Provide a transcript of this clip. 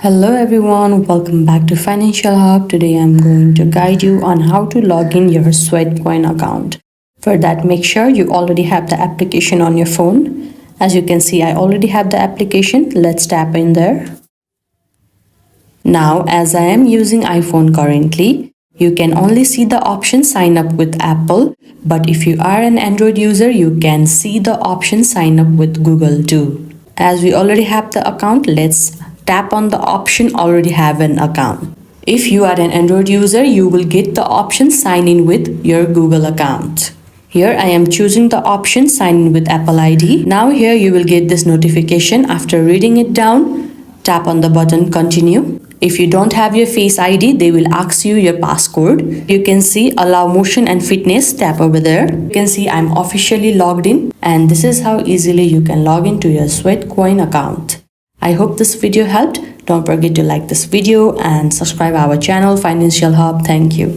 Hello everyone, welcome back to Financial Hub. Today I'm going to guide you on how to log in your Sweatcoin account. For that, make sure you already have the application on your phone. As you can see, I already have the application. Let's tap in there. Now, as I am using iPhone currently, you can only see the option sign up with Apple, but if you are an Android user, you can see the option sign up with Google too. As we already have the account, let's tap on the option already have an account. If you are an Android user, you will get the option sign in with your Google account. Here I am choosing the option sign in with Apple ID. Now here you will get this notification. After reading it down, tap on the button continue. If you don't have your Face ID, they will ask you your passcode. You can see allow motion and fitness, tap over there. You can see I'm officially logged in, and this is how easily you can log into your Sweatcoin account. I hope this video helped. Don't forget to like this video and subscribe our channel Financial Hub. Thank you.